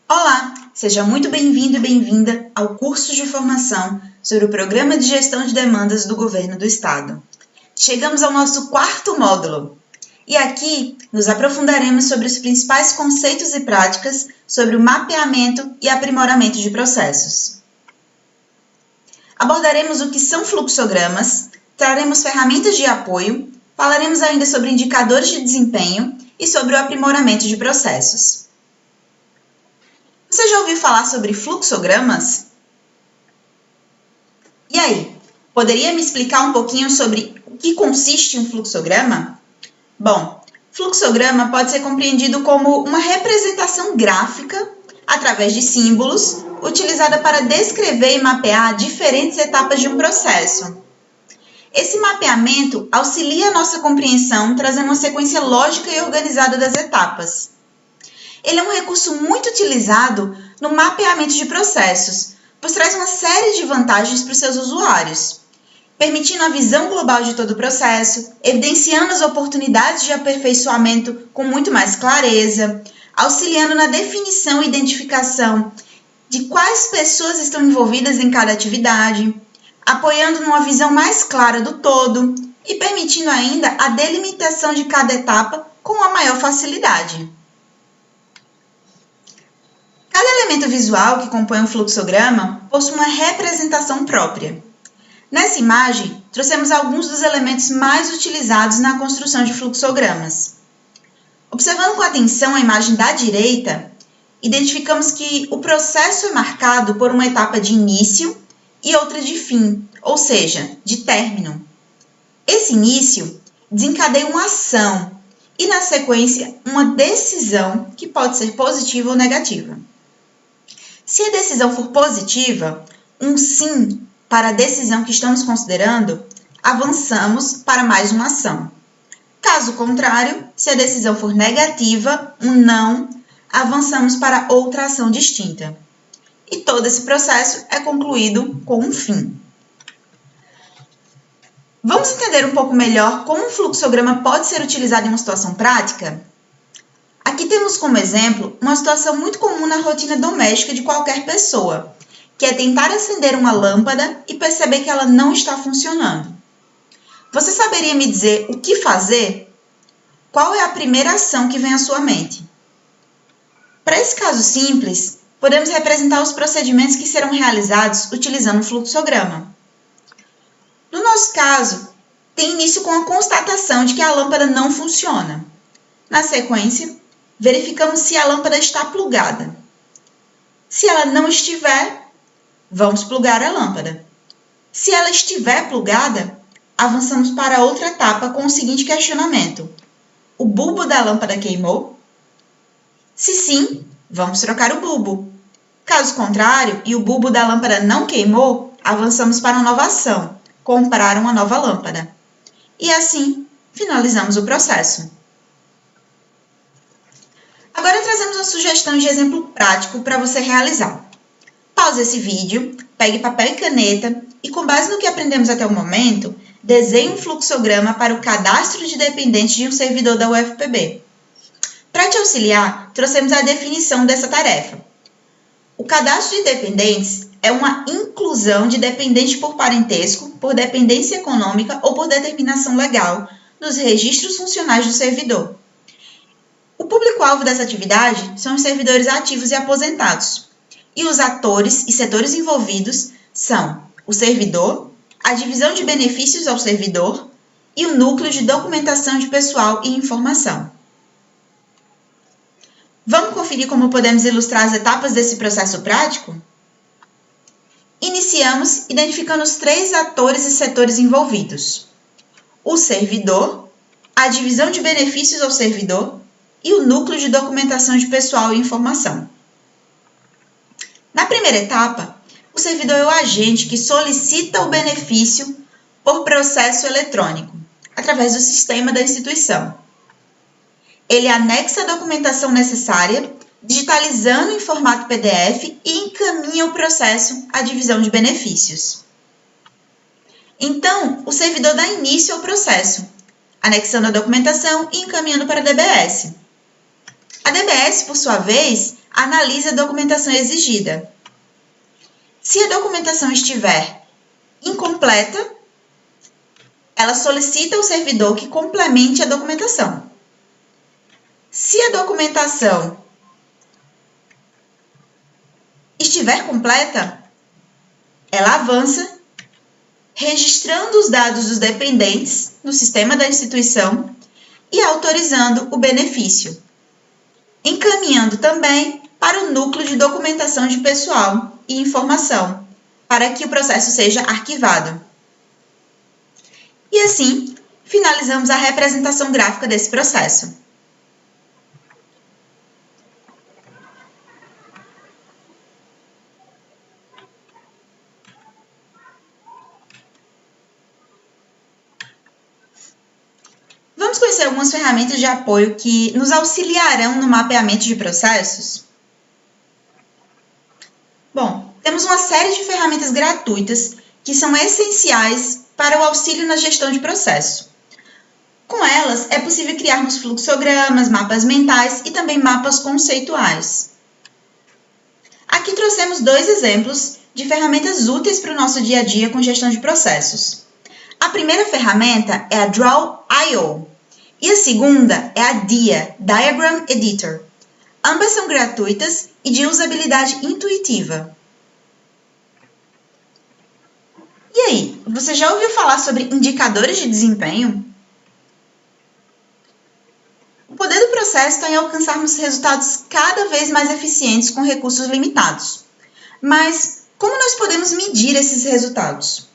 Olá, seja muito bem-vindo e bem-vinda ao curso de formação sobre o Programa de Gestão de Demandas do Governo do Estado. Chegamos ao nosso quarto módulo e aqui nos aprofundaremos sobre os principais conceitos e práticas sobre o mapeamento e aprimoramento de processos. Abordaremos o que são fluxogramas, traremos ferramentas de apoio, falaremos ainda sobre indicadores de desempenho e sobre o aprimoramento de processos. Você já ouviu falar sobre fluxogramas? E aí, poderia me explicar um pouquinho sobre o que consiste um fluxograma? Bom, fluxograma pode ser compreendido como uma representação gráfica, através de símbolos, utilizada para descrever e mapear diferentes etapas de um processo. Esse mapeamento auxilia a nossa compreensão, trazendo uma sequência lógica e organizada das etapas. Ele é um recurso muito utilizado no mapeamento de processos, pois traz uma série de vantagens para os seus usuários, permitindo a visão global de todo o processo, evidenciando as oportunidades de aperfeiçoamento com muito mais clareza, auxiliando na definição e identificação de quais pessoas estão envolvidas em cada atividade, apoiando numa visão mais clara do todo e permitindo ainda a delimitação de cada etapa com a maior facilidade. Cada elemento visual que compõe um fluxograma possui uma representação própria. Nessa imagem, trouxemos alguns dos elementos mais utilizados na construção de fluxogramas. Observando com atenção a imagem da direita, identificamos que o processo é marcado por uma etapa de início e outra de fim, ou seja, de término. Esse início desencadeia uma ação e, na sequência, uma decisão que pode ser positiva ou negativa. Se a decisão for positiva, um sim para a decisão que estamos considerando, avançamos para mais uma ação. Caso contrário, se a decisão for negativa, um não, avançamos para outra ação distinta. E todo esse processo é concluído com um fim. Vamos entender um pouco melhor como um fluxograma pode ser utilizado em uma situação prática? Aqui temos como exemplo uma situação muito comum na rotina doméstica de qualquer pessoa, que é tentar acender uma lâmpada e perceber que ela não está funcionando. Você saberia me dizer o que fazer? Qual é a primeira ação que vem à sua mente? Para esse caso simples, podemos representar os procedimentos que serão realizados utilizando um fluxograma. No nosso caso, tem início com a constatação de que a lâmpada não funciona. Na sequência, verificamos se a lâmpada está plugada. Se ela não estiver, vamos plugar a lâmpada. Se ela estiver plugada, avançamos para outra etapa com o seguinte questionamento: o bulbo da lâmpada queimou? Se sim, vamos trocar o bulbo. Caso contrário, e o bulbo da lâmpada não queimou, avançamos para uma nova ação: comprar uma nova lâmpada. E assim, finalizamos o processo. Agora trazemos uma sugestão de exemplo prático para você realizar. Pause esse vídeo, pegue papel e caneta e, com base no que aprendemos até o momento, desenhe um fluxograma para o cadastro de dependentes de um servidor da UFPB. Para te auxiliar, trouxemos a definição dessa tarefa. O cadastro de dependentes é uma inclusão de dependentes por parentesco, por dependência econômica ou por determinação legal nos registros funcionais do servidor. O público-alvo dessa atividade são os servidores ativos e aposentados. E os atores e setores envolvidos são o servidor, a divisão de benefícios ao servidor e o núcleo de documentação de pessoal e informação. Vamos conferir como podemos ilustrar as etapas desse processo prático? Iniciamos identificando os 3 atores e setores envolvidos: o servidor, a divisão de benefícios ao servidor e o núcleo de documentação de pessoal e informação. Na primeira etapa, o servidor é o agente que solicita o benefício por processo eletrônico, através do sistema da instituição. Ele anexa a documentação necessária, digitalizando em formato PDF e encaminha o processo à divisão de benefícios. Então, o servidor dá início ao processo, anexando a documentação e encaminhando para a DBS. A DBS, por sua vez, analisa a documentação exigida. Se a documentação estiver incompleta, ela solicita ao servidor que complemente a documentação. Se a documentação estiver completa, ela avança, registrando os dados dos dependentes no sistema da instituição e autorizando o benefício, encaminhando também para o núcleo de documentação de pessoal e informação, para que o processo seja arquivado. E assim, finalizamos a representação gráfica desse processo. Vamos conhecer algumas ferramentas de apoio que nos auxiliarão no mapeamento de processos? Bom, temos uma série de ferramentas gratuitas que são essenciais para o auxílio na gestão de processo. Com elas, é possível criarmos fluxogramas, mapas mentais e também mapas conceituais. Aqui trouxemos 2 exemplos de ferramentas úteis para o nosso dia a dia com gestão de processos. A primeira ferramenta é a Draw.io e a segunda é a DIA, Diagram Editor. Ambas são gratuitas e de usabilidade intuitiva. E aí, você já ouviu falar sobre indicadores de desempenho? O poder do processo está em alcançarmos resultados cada vez mais eficientes com recursos limitados. Mas como nós podemos medir esses resultados?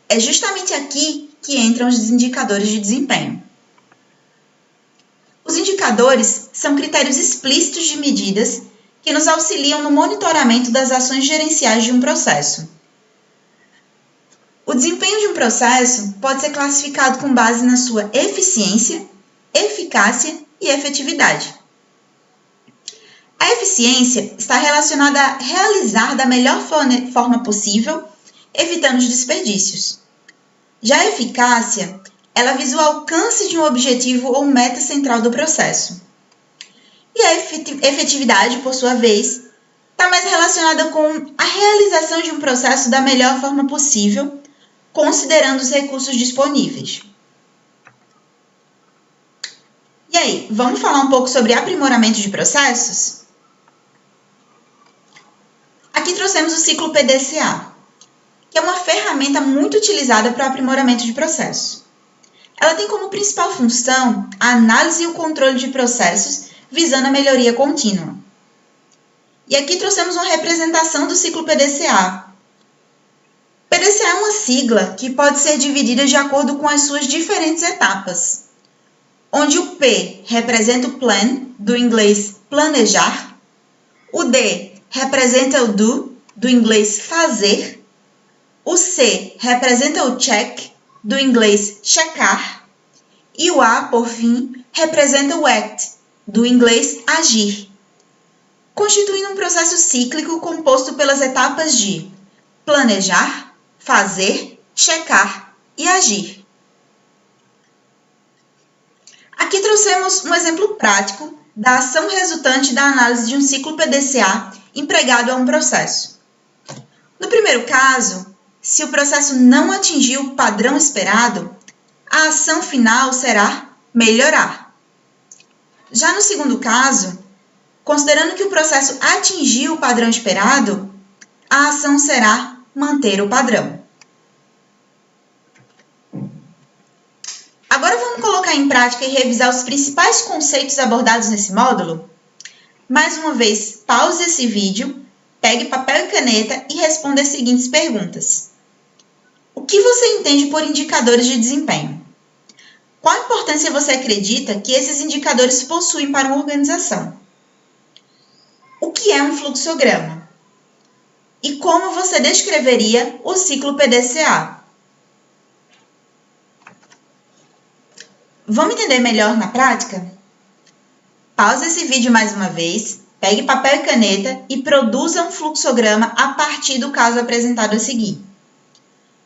É justamente aqui que entram os indicadores de desempenho. Os indicadores são critérios explícitos de medidas que nos auxiliam no monitoramento das ações gerenciais de um processo. O desempenho de um processo pode ser classificado com base na sua eficiência, eficácia e efetividade. A eficiência está relacionada a realizar da melhor forma possível, evitando os desperdícios. Já a eficácia, ela visa o alcance de um objetivo ou meta central do processo. E a efetividade, por sua vez, está mais relacionada com a realização de um processo da melhor forma possível, considerando os recursos disponíveis. E aí, vamos falar um pouco sobre aprimoramento de processos? Aqui trouxemos o ciclo PDCA, que é uma ferramenta muito utilizada para o aprimoramento de processos. Ela tem como principal função a análise e o controle de processos, visando a melhoria contínua. E aqui trouxemos uma representação do ciclo PDCA. PDCA é uma sigla que pode ser dividida de acordo com as suas diferentes etapas, onde o P representa o plan, do inglês planejar, o D representa o do inglês fazer, o C representa o check, do inglês checar, e o A, por fim, representa o act, do inglês agir, constituindo um processo cíclico composto pelas etapas de planejar, fazer, checar e agir. Aqui trouxemos um exemplo prático da ação resultante da análise de um ciclo PDCA empregado a um processo. No primeiro caso, se o processo não atingir o padrão esperado, a ação final será melhorar. Já no segundo caso, considerando que o processo atingiu o padrão esperado, a ação será manter o padrão. Agora vamos colocar em prática e revisar os principais conceitos abordados nesse módulo? Mais uma vez, pause esse vídeo, pegue papel e caneta e responda as seguintes perguntas. O que você entende por indicadores de desempenho? Qual a importância você acredita que esses indicadores possuem para uma organização? O que é um fluxograma? E como você descreveria o ciclo PDCA? Vamos entender melhor na prática? Pause esse vídeo mais uma vez, pegue papel e caneta e produza um fluxograma a partir do caso apresentado a seguir.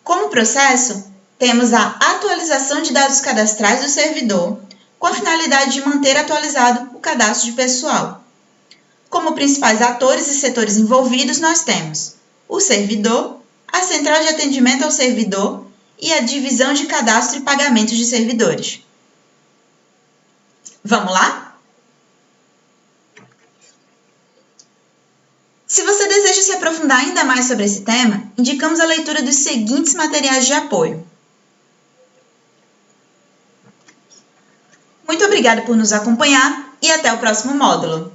Como processo, temos a atualização de dados cadastrais do servidor, com a finalidade de manter atualizado cadastro de pessoal. Como principais atores e setores envolvidos, nós temos o servidor, a central de atendimento ao servidor e a divisão de cadastro e pagamento de servidores. Vamos lá? Se você deseja se aprofundar ainda mais sobre esse tema, indicamos a leitura dos seguintes materiais de apoio. Muito obrigada por nos acompanhar e até o próximo módulo!